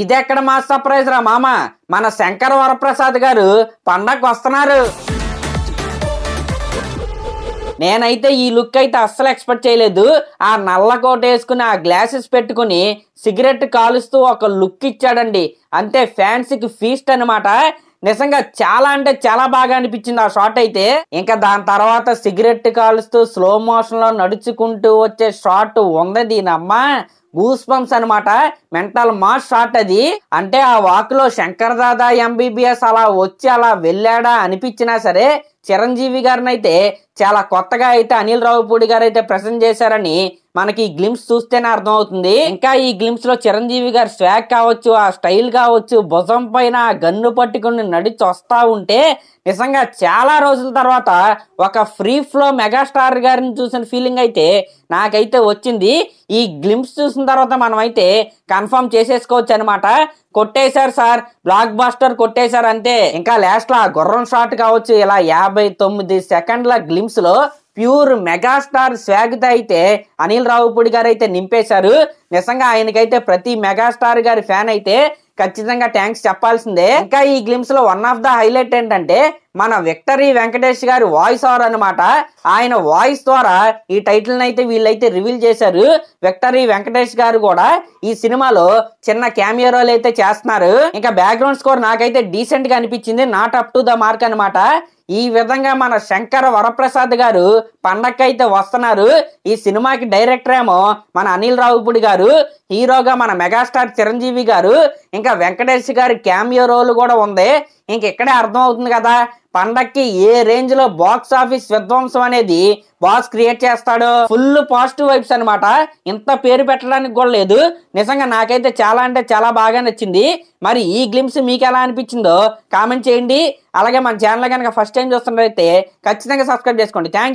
ఇదెక్కడ మా సర్ప్రైజ్ రా మామ, మన శంకర్ వరప్రసాద్ గారు పండగకు వస్తున్నారు. నేనైతే ఈ లుక్ అయితే అస్సలు ఎక్స్పెక్ట్ చేయలేదు. ఆ నల్ల కోట వేసుకుని ఆ గ్లాసెస్ పెట్టుకుని సిగరెట్ కాలుస్తూ ఒక లుక్ ఇచ్చాడండి. అంతే, ఫ్యాన్స్కి ఫీస్ట్ అనమాట. నిజంగా చాలా అంటే చాలా బాగా అనిపించింది ఆ షాట్ అయితే. ఇంకా దాని తర్వాత సిగరెట్ కాలుస్తూ స్లో మోషన్ లో నడుచుకుంటూ వచ్చే షాట్ ఉంది దీనమ్మ. గూస్ బంప్స్ అనమాట, మెంటల్ మాస్ షాట్ అది. అంటే ఆ వాక్ లో శంకర్ దాదా ఎంబీబీఎస్ అలా వచ్చి అలా వెళ్ళాడా అనిపించినా సరే, చిరంజీవి గారిని అయితే చాలా కొత్తగా అయితే అనిల్ రావిపూడి గారు అయితే ప్రెజెంట్ చేశారని మనకి ఈ గ్లిమ్స్ చూస్తేనే అర్థం అవుతుంది. ఇంకా ఈ గ్లిమ్స్ లో చిరంజీవి గారి స్వాగ్ కావచ్చు, ఆ స్టైల్ కావచ్చు, భుజం పైన గన్ను పట్టుకుని నడిచి వస్తా ఉంటే నిజంగా చాలా రోజుల తర్వాత ఒక ఫ్రీ ఫ్లో మెగాస్టార్ గారిని చూసిన ఫీలింగ్ అయితే నాకైతే వచ్చింది. ఈ గ్లిమ్స్ చూసిన తర్వాత మనం అయితే కన్ఫర్మ్ చేసేసుకోవచ్చు అనమాట. కొట్టేశారు సార్, బ్లాక్ బాస్టర్ కొట్టేశారు అంతే. ఇంకా లాస్ట్ లో ఆ గుర్రం షాట్ కావచ్చు, ఇలా 59 సెకండ్ల గ్లిమ్స్ లో ప్యూర్ మెగాస్టార్ స్వాగ్ అయితే అనిల్ రావిపూడి గారు అయితే నింపేశారు. నిజంగా ఆయనకైతే ప్రతి మెగాస్టార్ గారి ఫ్యాన్ అయితే ఖచ్చితంగా థ్యాంక్స్ చెప్పాల్సిందే. ఇంకా ఈ గ్లిమ్స్ లో వన్ ఆఫ్ ద హైలైట్ ఏంటంటే మన విక్టరీ వెంకటేష్ గారి వాయిస్ ఓవర్ అనమాట. ఆయన వాయిస్ ద్వారా ఈ టైటిల్ అయితే వీళ్ళైతే రివీల్ చేశారు. విక్టరీ వెంకటేష్ గారు కూడా ఈ సినిమాలో చిన్న క్యామియో రోల్ అయితే చేస్తున్నారు. ఇంకా బ్యాక్గ్రౌండ్ స్కోర్ నాకైతే డీసెంట్ గా అనిపించింది, not up to the mark అనమాట. ఈ విధంగా మన శంకర్ వరప్రసాద్ గారు పండక్కైతే వస్తున్నారు. ఈ సినిమాకి డైరెక్టర్ ఏమో మన అనిల్ రావిపూడి గారు, హీరోగా మన మెగాస్టార్ చిరంజీవి గారు, ఇంకా వెంకటేష్ గారి క్యామియో రోల్ కూడా ఉంది. ఇంక ఇక్కడే అర్థం అవుతుంది కదా పండక్కి ఏ రేంజ్ లో బాక్స్ ఆఫీస్ విధ్వంసం అనేది బాస్ క్రియేట్ చేస్తాడు. ఫుల్ పాజిటివ్ వైబ్స్ అనమాట. ఇంత పేరు పెట్టడానికి కూడా లేదు. నిజంగా నాకైతే చాలా అంటే చాలా బాగా నచ్చింది. మరి ఈ గ్లిమ్స్ మీకు ఎలా అనిపించిందో కామెంట్ చేయండి. అలాగే మన ఛానల్ కనుక ఫస్ట్ టైం చూస్తున్నట్లయితే ఖచ్చితంగా సబ్స్క్రైబ్ చేసుకోండి. Thank you.